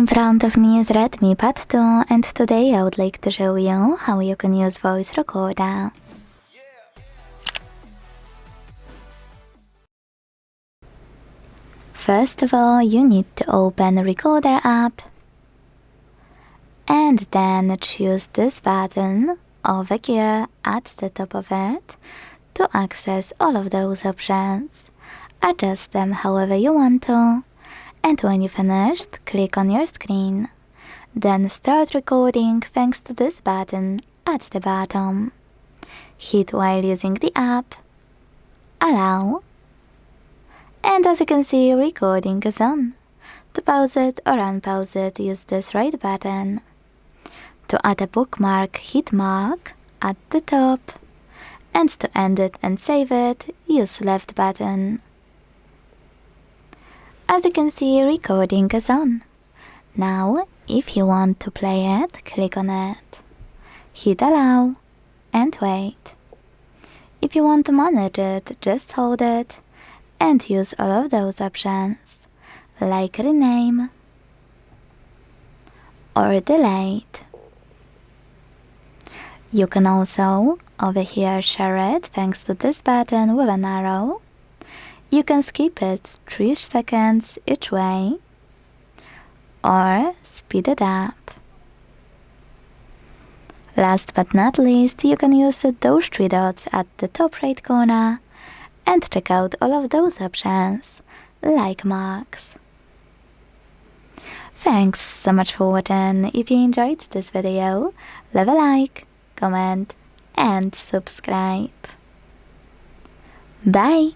In front of me is REDMI Pad 2, and today I would like to show you how you can use voice recorder. First of all, you need to open the Recorder app and then choose this button over here at the top of it to access all of those options. Adjust them however you want to, and when you finished, click on your screen. Then start recording thanks to this button at the bottom. Hit while using the app, allow, and as you can see, recording is on. To pause it or unpause it, use this right button. To add a bookmark, hit mark at the top, and to end it and save it, use left button. As you can see, recording is on. Now, if you want to play it, click on it. Hit allow and wait. If you want to manage it, just hold it and use all of those options, like rename or delete. You can also, over here, share it thanks to this button with an arrow. You can skip it 3 seconds each way or speed it up. Last but not least, you can use those 3 dots at the top right corner and check out all of those options, like marks. Thanks so much for watching. If you enjoyed this video, leave a like, comment and subscribe. Bye!